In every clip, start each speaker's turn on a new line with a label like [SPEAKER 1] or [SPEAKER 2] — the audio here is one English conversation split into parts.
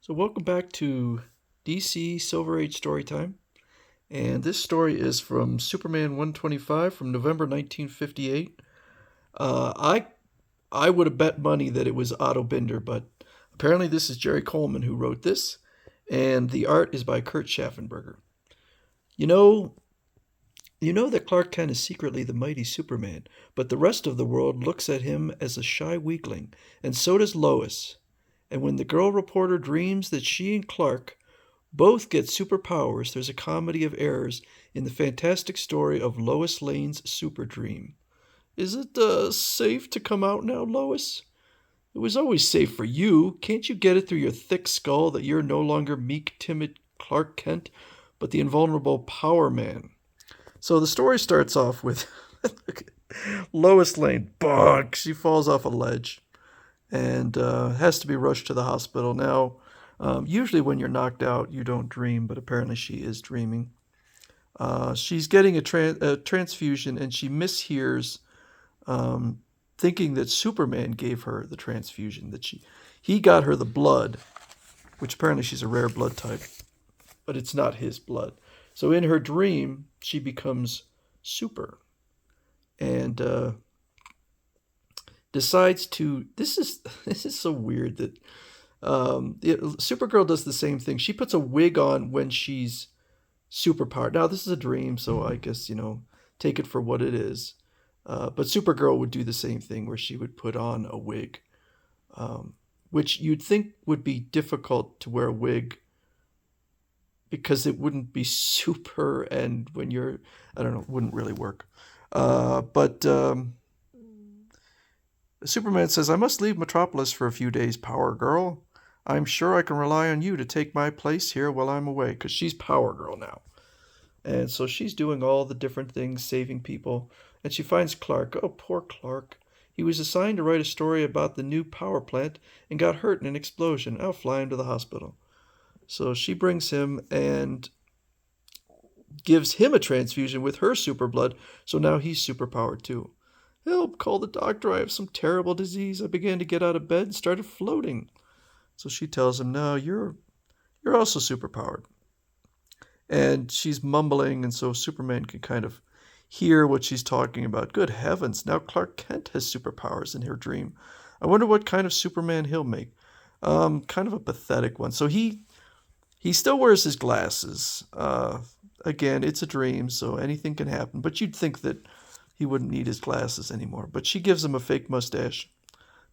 [SPEAKER 1] So welcome back to DC Silver Age Storytime. And this story is from Superman 125 from November 1958. I would have bet money that it was Otto Binder, but apparently this is Jerry Coleman who wrote this, and the art is by Kurt Schaffenberger. You know, you know that Clark Kent is secretly the mighty Superman, but the rest of the world looks at him as a shy weakling, and so does Lois. And when the girl reporter dreams that she and Clark both get superpowers, there's a comedy of errors in the fantastic story of Lois Lane's Super Dream. Is it safe to come out now, Lois? It was always safe for you. Can't you get it through your thick skull that you're no longer meek, timid Clark Kent, but the invulnerable Power Man? So the story starts off with Lois Lane. Bonk! She falls off a ledge and has to be rushed to the hospital. Now, usually when you're knocked out, you don't dream, but apparently she is dreaming. She's getting a transfusion, and she mishears, thinking that Superman gave her the transfusion. He got her the blood, which apparently she's a rare blood type, but it's not his blood. So in her dream, she becomes super, and decides to. This is so weird that Supergirl does the same thing. She puts a wig on when she's superpowered. Now this is a dream, so I guess take it for what it is. But Supergirl would do the same thing, where she would put on a wig, which you'd think would be difficult to wear a wig because it wouldn't be super, and when you're, I don't know, it wouldn't really work. But Superman says, "I must leave Metropolis for a few days, Power Girl. I'm sure I can rely on you to take my place here while I'm away," because she's Power Girl now. And so she's doing all the different things, saving people. And she finds Clark. Oh, poor Clark. He was assigned to write a story about the new power plant and got hurt in an explosion. I'll fly him to the hospital. So she brings him and gives him a transfusion with her super blood. So now he's superpowered too. "Help, call the doctor. I have some terrible disease. I began to get out of bed and started floating." So she tells him, "No, you're also superpowered." And she's mumbling, and so Superman can kind of hear what she's talking about. Good heavens, now Clark Kent has superpowers in her dream. I wonder what kind of Superman he'll make. Kind of a pathetic one. So he still wears his glasses. Again, it's a dream, so anything can happen. But you'd think that he wouldn't need his glasses anymore. But she gives him a fake mustache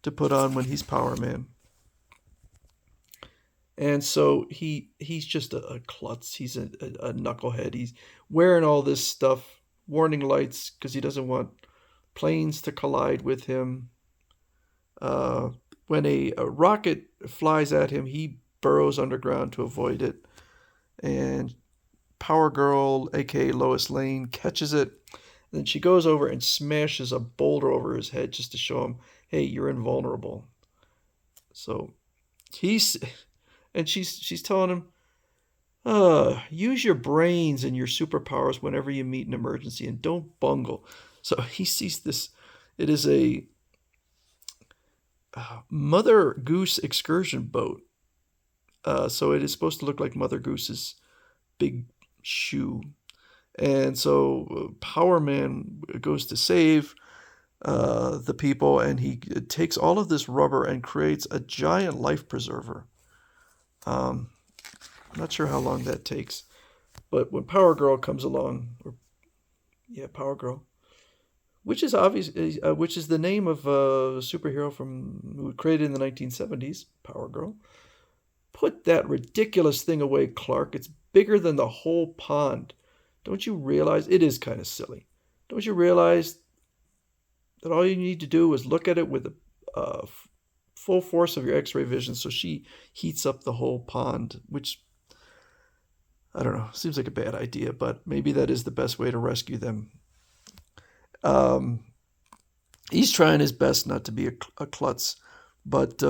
[SPEAKER 1] to put on when he's Power Man. And so he's just a klutz. He's a knucklehead. He's wearing all this stuff, warning lights, because he doesn't want planes to collide with him. When a rocket flies at him, he burrows underground to avoid it. And Power Girl, aka Lois Lane, catches it. Then she goes over and smashes a boulder over his head just to show him, "Hey, you're invulnerable." So he's and she's telling him, use your brains and your superpowers whenever you meet an emergency, and don't bungle. So he sees this. It is a Mother Goose excursion boat. So it is supposed to look like Mother Goose's big shoe. And so Power Man goes to save the people, and he takes all of this rubber and creates a giant life preserver. I'm not sure how long that takes, but when Power Girl comes along, Power Girl, which is which is the name of a superhero who created in the 1970s, Power Girl. "Put that ridiculous thing away, Clark. It's bigger than the whole pond. Don't you realize?" It is kind of silly. "Don't you realize that all you need to do is look at it with the full force of your X-ray vision?" So she heats up the whole pond, which, I don't know, seems like a bad idea, but maybe that is the best way to rescue them. He's trying his best not to be a klutz, but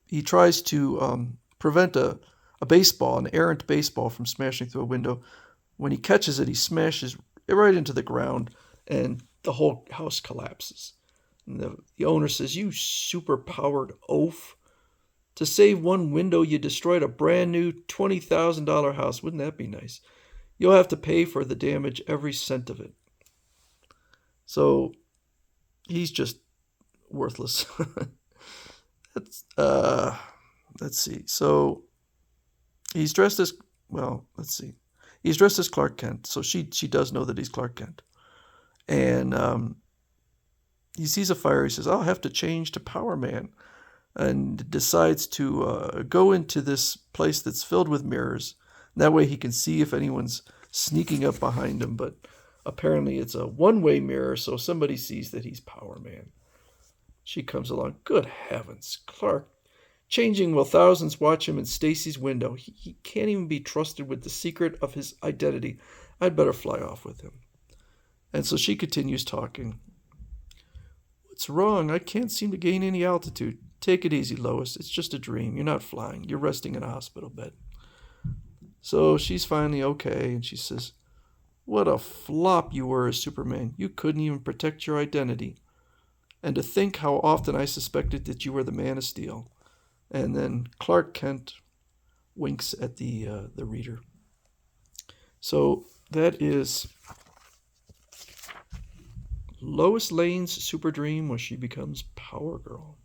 [SPEAKER 1] he tries to prevent an errant baseball from smashing through a window. When he catches it, he smashes it right into the ground, and the whole house collapses. And the owner says, "You super-powered oaf." To save one window, you destroyed a brand new $20,000 house. Wouldn't that be nice? You'll have to pay for the damage, every cent of it. So he's just worthless. That's let's see. So he's dressed as let's see. He's dressed as Clark Kent. So she does know that he's Clark Kent. And he sees a fire. He says, "I'll have to change to Power Man," and decides to go into this place that's filled with mirrors. That way he can see if anyone's sneaking up behind him. But apparently it's a one-way mirror, so somebody sees that he's Power Man. She comes along. Good heavens, Clark changing while thousands watch him in Stacy's window. He can't even be trusted with the secret of his identity. I'd better fly off with him. And so she continues talking. What's wrong? I can't seem to gain any altitude. Take it easy, Lois. It's just a dream. You're not flying. You're resting in a hospital bed. So she's finally okay, and she says, what a flop you were as Superman. You couldn't even protect your identity. And to think how often I suspected that you were the Man of Steel. And then Clark Kent winks at the reader. So that is Lois Lane's super dream where she becomes Power Girl.